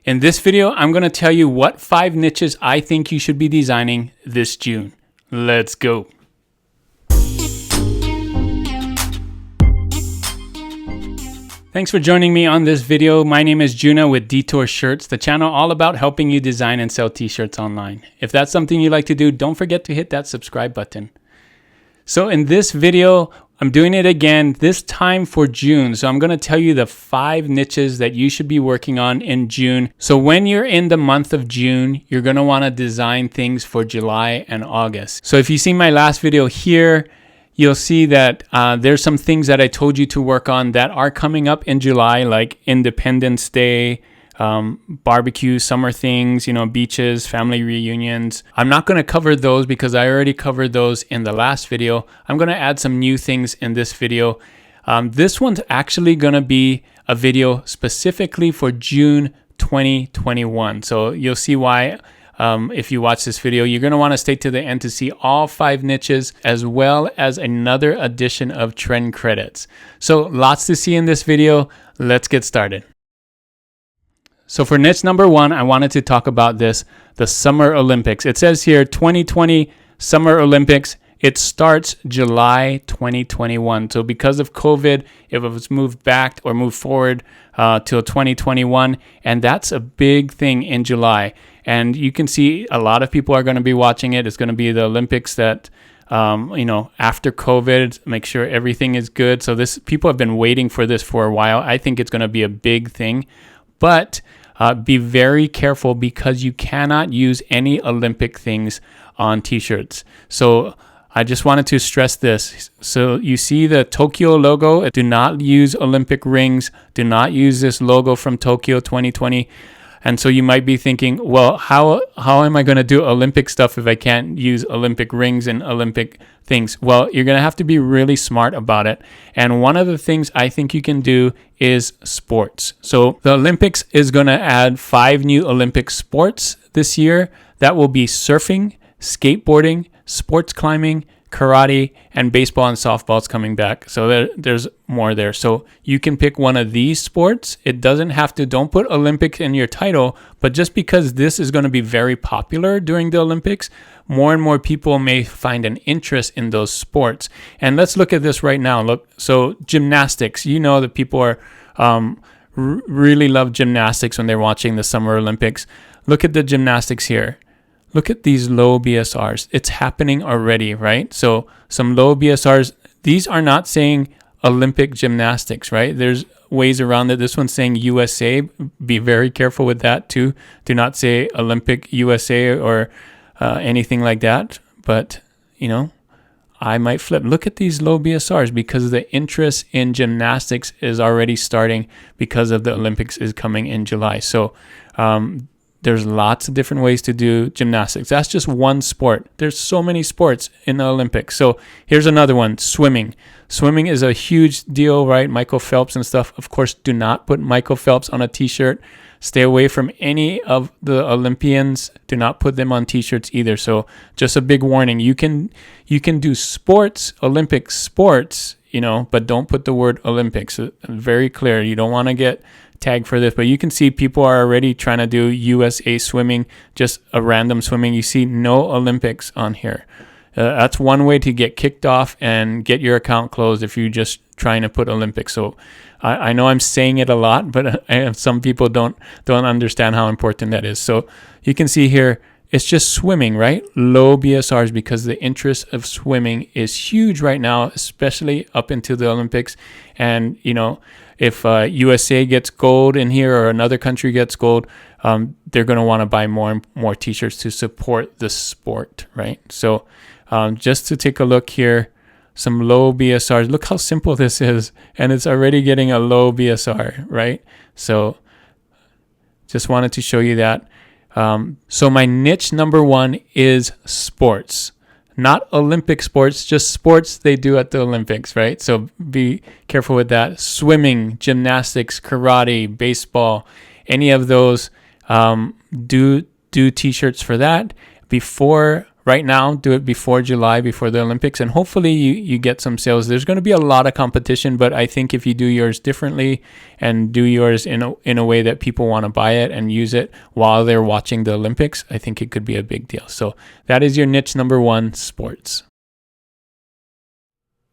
In this video, I'm going to tell you what 5 niches I think you should be designing this June. Let's go. Thanks for joining me on this video. My name is Juna with TShirts, the channel all about helping you design and sell t-shirts online. If that's something you like to do, don't forget to hit that subscribe button. So in this video, I'm doing it again, this time for June. So I'm going to tell you the 5 niches that you should be working on in June. So when you're in the month of June, you're going to want to design things for July and August. So if you see my last video here, you'll see that there's some things that I told you to work on that are coming up in July, like Independence Day, barbecue, summer things, beaches, family reunions. I'm not going to cover those because I already covered those in the last video. I'm going to add some new things in this video. This one's actually going to be a video specifically for June 2021. So you'll see why. If you watch this video, you're going to want to stay to the end to see all 5 niches as well as another addition of trend credits. So lots to see in this video. Let's get started. So for niche number 1, I wanted to talk about the Summer Olympics. It says here 2020 Summer Olympics. It starts July 2021. So because of COVID, it was moved back or moved forward till 2021. And that's a big thing in July. And you can see a lot of people are going to be watching it. It's going to be the Olympics that, after COVID, make sure everything is good. So people have been waiting for this for a while. I think it's going to be a big thing. But be very careful because you cannot use any Olympic things on t-shirts. So I just wanted to stress this. So you see the Tokyo logo. Do not use Olympic rings. Do not use this logo from Tokyo 2020. And so you might be thinking, well, how am I going to do Olympic stuff if I can't use Olympic rings and Olympic things? Well, you're going to have to be really smart about it. And one of the things I think you can do is sports. So the Olympics is going to add 5 new Olympic sports this year. That will be surfing, skateboarding, sports climbing, karate, and baseball and softball's coming back. So there's more there. So you can pick one of these sports. It doesn't have to, don't put Olympics in your title, but just because this is going to be very popular during the Olympics, more and more people may find an interest in those sports. And let's look at this right now. Look, so gymnastics, that people are really love gymnastics when they're watching the Summer Olympics. Look at the gymnastics here. Look at these low BSRs. It's happening already, right? So some low BSRs, these are not saying Olympic gymnastics, right? There's ways around it. This one's saying USA. Be very careful with that too. Do not say Olympic USA or anything like that. But, I might flip. Look at these low BSRs because the interest in gymnastics is already starting because of the Olympics is coming in July. So, there's lots of different ways to do gymnastics. That's just one sport. There's so many sports in the Olympics. So here's another one, swimming. Swimming is a huge deal, right? Michael Phelps and stuff. Of course, do not put Michael Phelps on a t-shirt. Stay away from any of the Olympians. Do not put them on t-shirts either. So just a big warning. You can do sports, Olympic sports, but don't put the word Olympics. Very clear. You don't want to get tag for this, but you can see people are already trying to do USA swimming, just a random swimming. You see no Olympics on here. That's one way to get kicked off and get your account closed if you're just trying to put Olympics. So I know I'm saying it a lot, but some people don't understand how important that is. So you can see here, it's just swimming, right? Low BSRs because the interest of swimming is huge right now, especially up into the Olympics. And, if USA gets gold in here or another country gets gold, they're going to want to buy more and more t-shirts to support the sport, right? So just to take a look here, some low BSRs. Look how simple this is. And it's already getting a low BSR, right? So just wanted to show you that. So my niche number 1 is sports. Not Olympic sports, just sports they do at the Olympics, right? So be careful with that. Swimming, gymnastics, karate, baseball, any of those, do t-shirts for that. right now, do it before July, before the Olympics, and hopefully you get some sales. There's going to be a lot of competition, but I think if you do yours differently and do yours in a way that people want to buy it and use it while they're watching the Olympics, I think it could be a big deal. So that is your niche number 1, sports.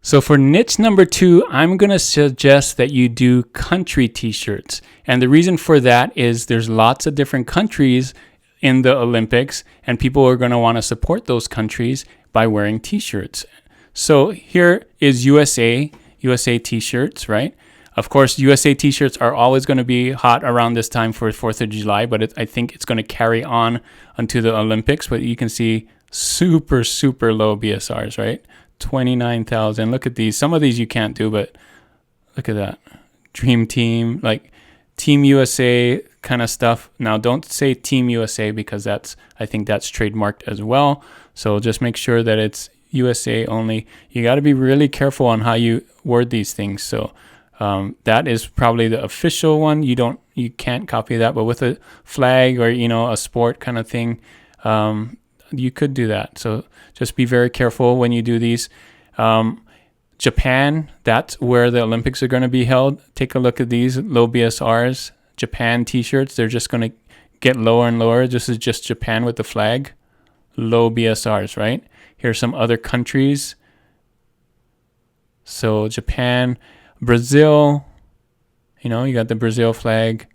So for niche number 2, I'm going to suggest that you do country t-shirts. And the reason for that is there's lots of different countries in the Olympics, and people are going to want to support those countries by wearing t-shirts. So here is USA t-shirts, right? Of course, USA t-shirts are always going to be hot around this time for 4th of July, but I think it's going to carry on until the Olympics. But you can see super, super low BSRs, right? 29,000. Look at these. Some of these you can't do, but look at that. Dream Team, like Team USA kind of stuff. Now, don't say Team USA because I think that's trademarked as well. So just make sure that it's USA only. You got to be really careful on how you word these things. So that is probably the official one. You can't copy that, but with a flag or, a sport kind of thing, you could do that. So just be very careful when you do these. Japan, that's where the Olympics are going to be held. Take a look at these low BSRs. Japan t-shirts, they're just going to get lower and lower. This is just Japan with the flag. Low BSRs, right? Here's some other countries. So Japan, Brazil, you got the Brazil flag.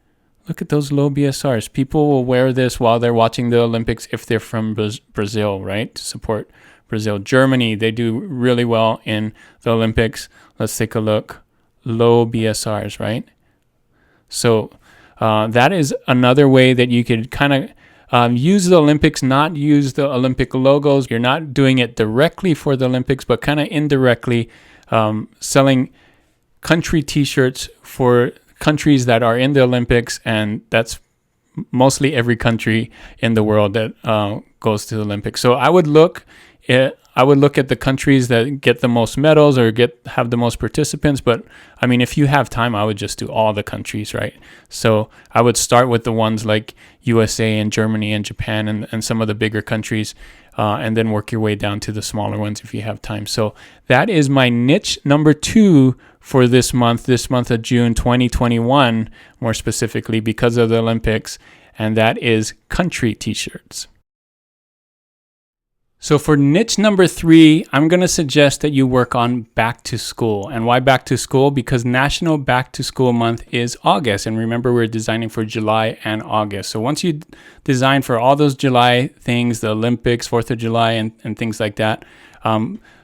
Look at those low BSRs. People will wear this while they're watching the Olympics if they're from Brazil, right? To support Brazil. Germany, they do really well in the Olympics. Let's take a look. Low BSRs, right? So that is another way that you could kind of use the Olympics, not use the Olympic logos. You're not doing it directly for the Olympics, but kind of indirectly selling country t-shirts for countries that are in the Olympics, and that's mostly every country in the world that goes to the Olympics. So I would look at the countries that get the most medals or have the most participants. But I mean, if you have time, I would just do all the countries, right? So I would start with the ones like USA and Germany and Japan and some of the bigger countries, and then work your way down to the smaller ones if you have time. So that is my niche number 2 for this month of June 2021, more specifically because of the Olympics, and that is country t-shirts. So for niche number 3, I'm going to suggest that you work on back to school. And why back to school? Because National Back to School Month is August. And remember, we're designing for July and August. So once you design for all those July things, the Olympics, 4th of July, and things like that,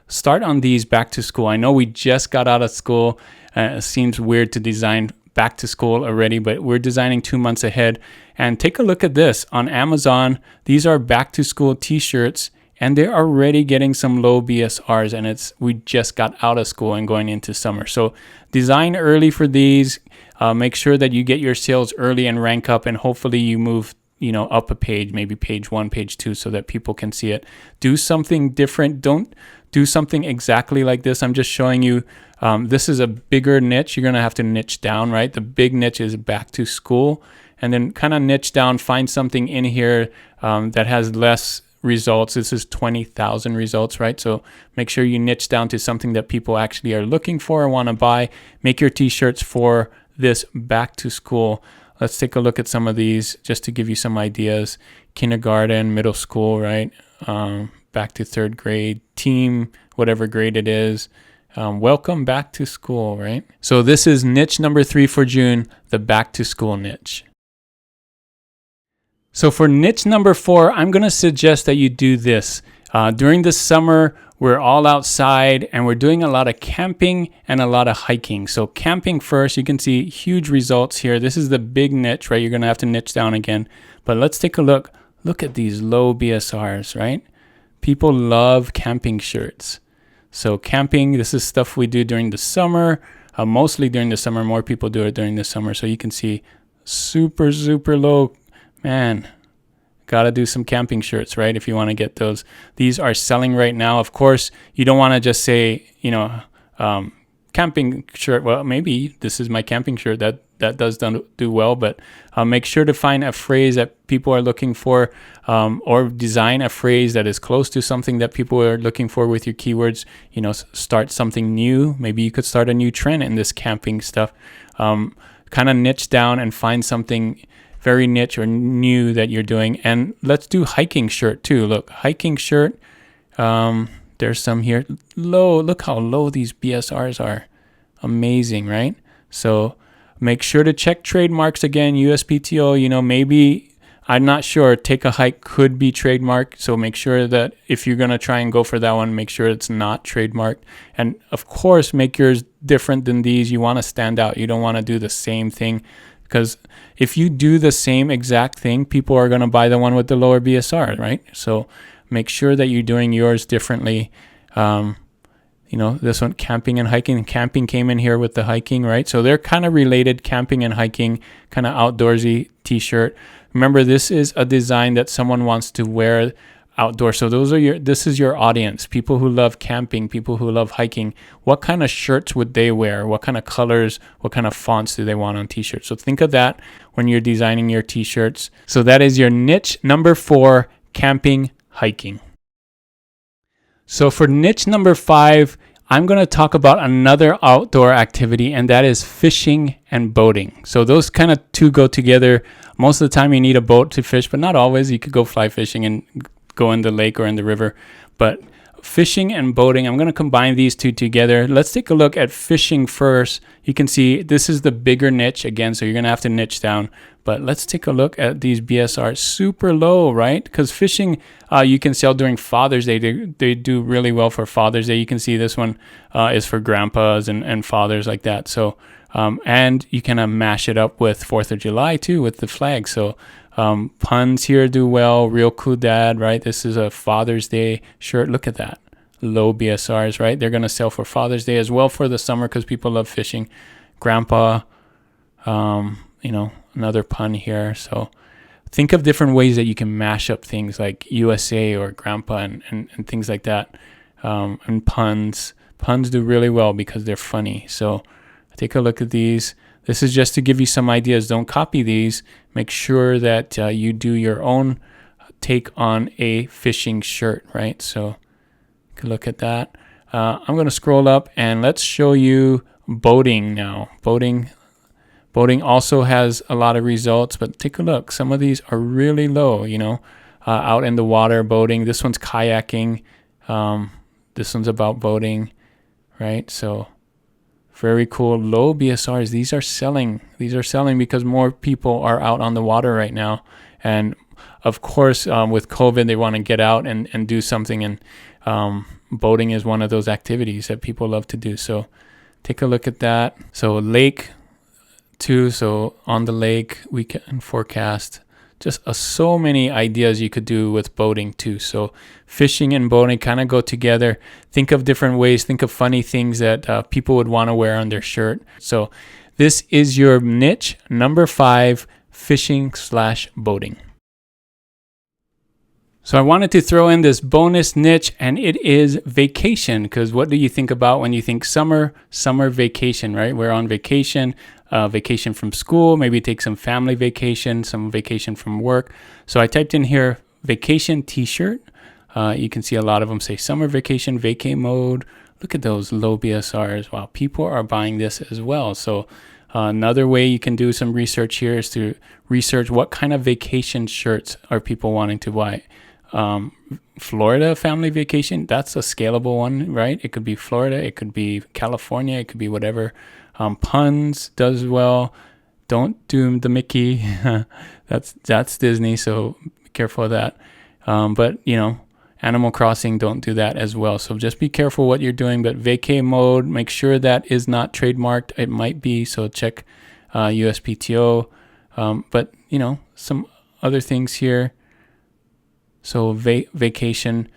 start on these back to school. I know we just got out of school. It seems weird to design back to school already, but we're designing 2 months ahead. And take a look at this. On Amazon, these are back to school t-shirts. And they're already getting some low BSRs, and we just got out of school and going into summer. So design early for these. Make sure that you get your sales early and rank up, and hopefully you move up a page, maybe page 1, page 2, so that people can see it. Do something different. Don't do something exactly like this. I'm just showing you. This is a bigger niche. You're going to have to niche down, right? The big niche is back to school, and then kind of niche down. Find something in here that has less results. This is 20,000 results, right? So make sure you niche down to something that people actually are looking for and want to buy. Make your t-shirts for this back to school. Let's take a look at some of these just to give you some ideas. Kindergarten, middle school, right? Back to 3rd grade, team, whatever grade it is. Welcome back to school, right? So this is niche number 3 for June, the back to school niche. So for niche number 4, I'm going to suggest that you do this. During the summer, we're all outside and we're doing a lot of camping and a lot of hiking. So camping first, you can see huge results here. This is the big niche, right? You're going to have to niche down again. But let's take a look. Look at these low BSRs, right? People love camping shirts. So camping, this is stuff we do during the summer. Mostly during the summer. More people do it during the summer. So you can see super, super low. Man, gotta do some camping shirts, right? If you want to get those. These are selling right now. Of course, you don't want to just say, camping shirt. Well, maybe this is my camping shirt. That does do well, but make sure to find a phrase that people are looking for, or design a phrase that is close to something that people are looking for with your keywords. You know, start something new. Maybe you could start a new trend in this camping stuff. Kind of niche down and find something very niche or new that you're doing. And let's do hiking shirt too. Look, hiking shirt. There's some here. Low. Look how low these BSRs are. Amazing, right? So make sure to check trademarks again. USPTO, you know, maybe, I'm not sure, Take a Hike could be trademarked. So make sure that if you're going to try and go for that one, make sure it's not trademarked. And of course, make yours different than these. You want to stand out. You don't want to do the same thing, because if you do the same exact thing, people are going to buy the one with the lower BSR, right? So make sure that you're doing yours differently. You know, this one, camping and hiking. Camping came in here with the hiking, right? So they're kind of related, camping and hiking, kind of outdoorsy t-shirt. Remember, this is a design that someone wants to wear outdoors. So this is your audience, people who love camping, people who love hiking. What kind of shirts would they wear? What kind of colors, what kind of fonts do they want on t-shirts? So think of that when you're designing your t-shirts. So that is your niche number 4, camping, hiking. So for niche number 5, I'm going to talk about another outdoor activity, and that is fishing and boating. So those kind of two go together. Most of the time you need a boat to fish, but not always. You could go fly fishing and go in the lake or in the river. But fishing and boating, I'm going to combine these two together. Let's take a look at fishing first. You can see this is the bigger niche again, so you're going to have to niche down. But let's take a look at these BSRs. Super low, right? Because fishing, you can sell during Father's Day. They do really well for Father's Day. You can see this one is for grandpas and fathers like that. So, and you can mash it up with 4th of July too, with the flag. So puns here do well. Real cool dad, right? This is a Father's Day shirt. Look at that. Low BSRs, right? They're going to sell for Father's Day as well for the summer because people love fishing. Grandpa, you know, another pun here. So think of different ways that you can mash up things like USA or grandpa and things like that. And puns do really well because they're funny. So take a look at these. This is just to give you some ideas. Don't copy these. Make sure that you do your own take on a fishing shirt, right? So you can look at that. I'm going to scroll up and let's show you boating now. Boating also has a lot of results, but take a look. Some of these are really low, you know, out in the water boating. This one's kayaking. This one's about boating, right? So very cool. Low BSRs. These are selling because more people are out on the water right now. And of course, with COVID, they want to get out and do something. And boating is one of those activities that people love to do. So take a look at that. So lake too. So on the lake, we can forecast just so many ideas you could do with boating too. So fishing and boating kind of go together. Think of different ways. Think of funny things that people would want to wear on their shirt. So this is your niche number 5, fishing/boating. So I wanted to throw in this bonus niche, and it is vacation, because what do you think about when you think summer? Summer vacation, right? We're on vacation, vacation from school, maybe take some family vacation, some vacation from work. So I typed in here, vacation t-shirt. You can see a lot of them say summer vacation, vacay mode. Look at those low BSRs. Wow, people are buying this as well. So another way you can do some research here is to research what kind of vacation shirts are people wanting to buy. Florida family vacation, that's a scalable one, right? It could be Florida, it could be California, it could be whatever. Puns does well. Don't do the Mickey. that's Disney, so be careful of that. But you know, Animal Crossing, don't do that as well. So just be careful what you're doing. But vacay mode, make sure that is not trademarked. It might be, so check USPTO. But you know, some other things here. So vacation,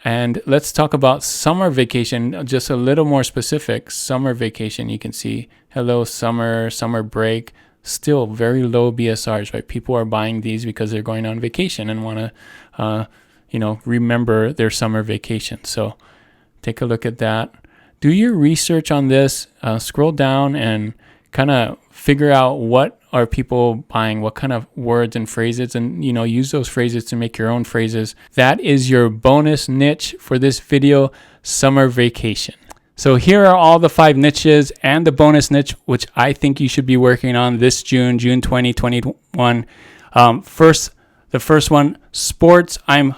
and let's talk about summer vacation, just a little more specific. Summer vacation, you can see, hello summer break, still very low BSRs, right? People are buying these because they're going on vacation and want to, remember their summer vacation. So take a look at that. do your research on this, scroll down and kind of figure out what are people buying, what kind of words and phrases, and use those phrases to make your own phrases. That is your bonus niche for this video, summer vacation. So here are all the 5 niches and the bonus niche, which I think you should be working on this June 2021. The first one, sports. I'm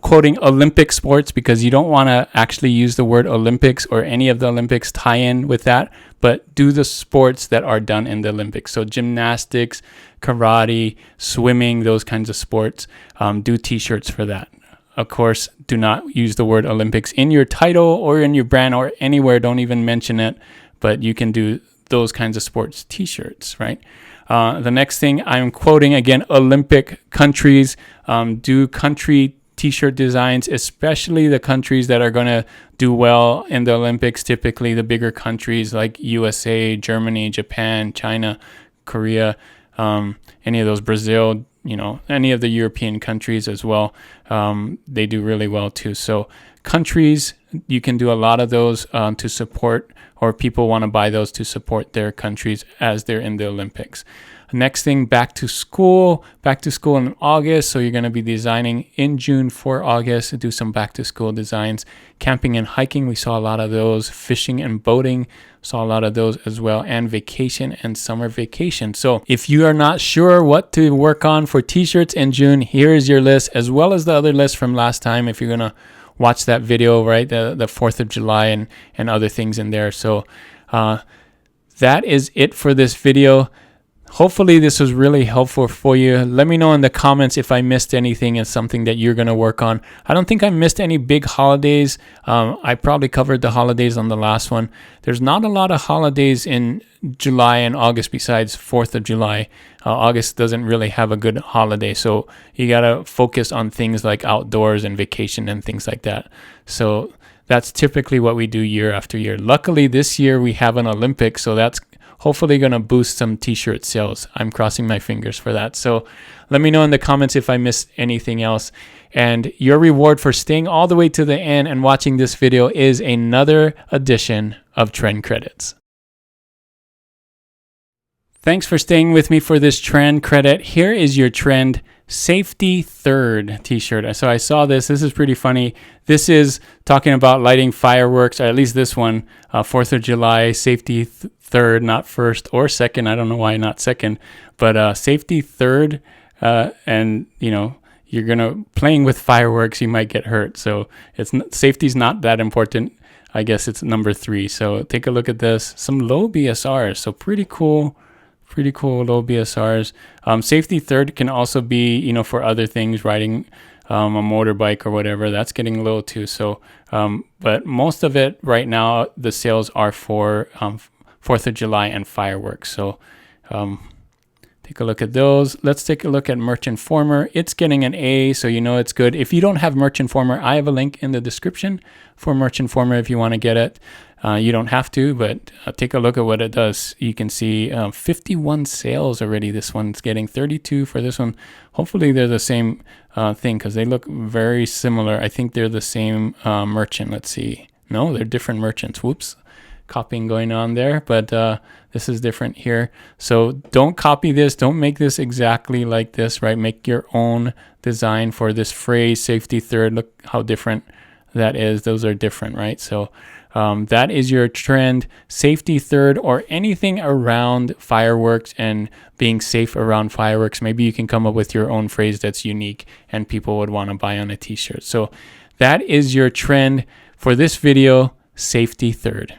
quoting Olympic sports because you don't want to actually use the word Olympics or any of the Olympics tie in with that, but do the sports that are done in the Olympics. So gymnastics, karate, swimming, those kinds of sports. Do t-shirts for that. Of course, do not use the word Olympics in your title or in your brand or anywhere. Don't even mention it, but you can do those kinds of sports t-shirts, right? The next thing I'm quoting again, Olympic countries. Do country t-shirt designs, especially the countries that are going to do well in the Olympics, typically the bigger countries like USA, Germany, Japan, China, Korea, any of those, Brazil, any of the European countries as well. They do really well too. So countries, you can do a lot of those to support, or people want to buy those to support their countries as they're in the Olympics. Next thing, back to school in August. So you're going to be designing in June for August to do some back to school designs. Camping and hiking, we saw a lot of those. Fishing and boating, saw a lot of those as well. And vacation and summer vacation. So if you are not sure what to work on for t-shirts in June, here is your list, as well as the other list from last time. If you're going to watch that video, right, the 4th of July and other things in there. So that is it for this video. Hopefully this was really helpful for you. Let me know in the comments if I missed anything and something that you're going to work on. I don't think I missed any big holidays. I probably covered the holidays on the last one. There's not a lot of holidays in July and August besides 4th of July. August doesn't really have a good holiday. So you got to focus on things like outdoors and vacation and things like that. So that's typically what we do year after year. Luckily this year we have an Olympics, so that's hopefully going to boost some t-shirt sales. I'm crossing my fingers for that. So let me know in the comments if I missed anything else. And your reward for staying all the way to the end and watching this video is another edition of Trend Credits. Thanks for staying with me for this trend credit. Here is your trend safety third t-shirt. So I saw this. This is pretty funny. This is talking about lighting fireworks, or at least this one, 4th of July, safety third, not first or second. I don't know why not second, but safety third. And you're playing with fireworks, you might get hurt. So safety's not that important. I guess it's number 3. So take a look at this. Some low BSRs. So pretty cool low BSRs. Safety third can also be, for other things, riding a motorbike or whatever. That's getting low too. So, but most of it right now, the sales are for 4th of July and fireworks. So take a look at those. Let's take a look at Merch Informer. It's getting an A, so it's good. If you don't have Merch Informer, I have a link in the description for Merch Informer if you want to get it. You don't have to, but take a look at what it does. You can see 51 sales already. This one's getting 32 for this one. Hopefully they're the same thing because they look very similar. I think they're the same merchant. Let's see. No, they're different merchants. Whoops. Copying going on there, but this is different here. So don't copy this. Don't make this exactly like this, right? Make your own design for this phrase, safety third. Look how different that is. Those are different, right? So that is your trend, safety third, or anything around fireworks and being safe around fireworks. Maybe you can come up with your own phrase that's unique and people would want to buy on a t-shirt. So that is your trend for this video, safety third.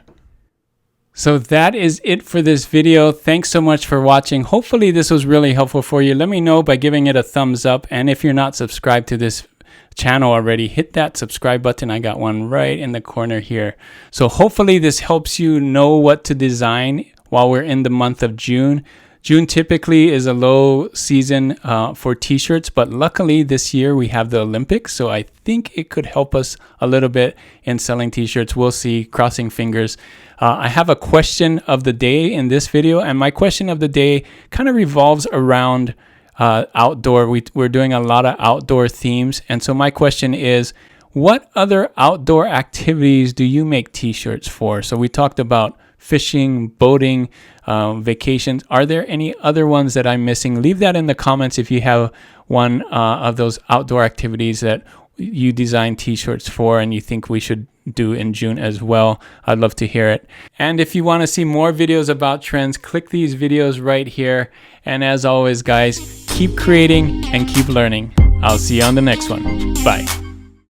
So that is it for this video. Thanks so much for watching. Hopefully this was really helpful for you. Let me know by giving it a thumbs up. And if you're not subscribed to this channel already, hit that subscribe button. I got one right in the corner here. So hopefully this helps you know what to design while we're in the month of June. June typically is a low season for t-shirts, but luckily this year we have the Olympics, so I think it could help us a little bit in selling t-shirts. We'll see, crossing fingers. I have a question of the day in this video, and my question of the day kind of revolves around outdoor. We're doing a lot of outdoor themes, and so my question is, What other outdoor activities do you make t-shirts for? So we talked about fishing, boating, vacations. Are there any other ones that I'm missing? Leave that in the comments if you have one of those outdoor activities that you design t-shirts for and you think we should do in June as well. I'd love to hear it. And if you want to see more videos about trends, click these videos right here. And as always, guys, keep creating and keep learning. I'll see you on the next one. Bye.